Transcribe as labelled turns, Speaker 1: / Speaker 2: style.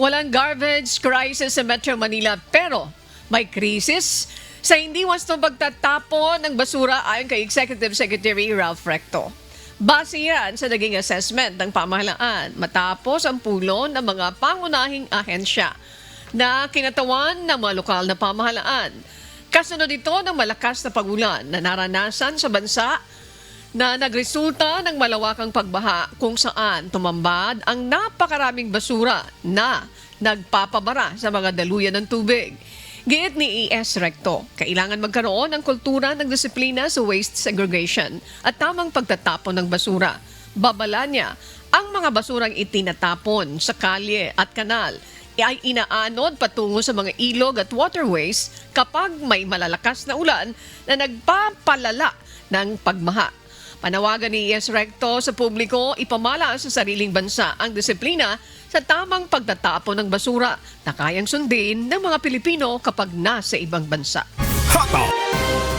Speaker 1: Walang garbage crisis sa Metro Manila pero may krisis sa hindi wastong pagtatapon ng basura ayon kay Executive Secretary Ralph Recto. Base yan sa naging assessment ng pamahalaan matapos ang pulong ng mga pangunahing ahensya na kinatawan ng mga lokal na pamahalaan. Kasunod ito ng malakas na pagulan na naranasan sa bansa na nagresulta ng malawakang pagbaha kung saan tumambad ang napakaraming basura na nagpapabara sa mga daluyan ng tubig. Giit ni E.S. Recto, kailangan magkaroon ng kultura ng disiplina sa waste segregation at tamang pagtatapon ng basura. Babala niya, ang mga basurang itinatapon sa kalye at kanal ay inaanod patungo sa mga ilog at waterways kapag may malalakas na ulan na nagpapalala ng pagbaha. Panawagan ni E.S. Recto sa publiko ipamala sa sariling bansa ang disiplina sa tamang pagtatapon ng basura na kayang sundin ng mga Pilipino kapag nasa ibang bansa.
Speaker 2: Hot Dog!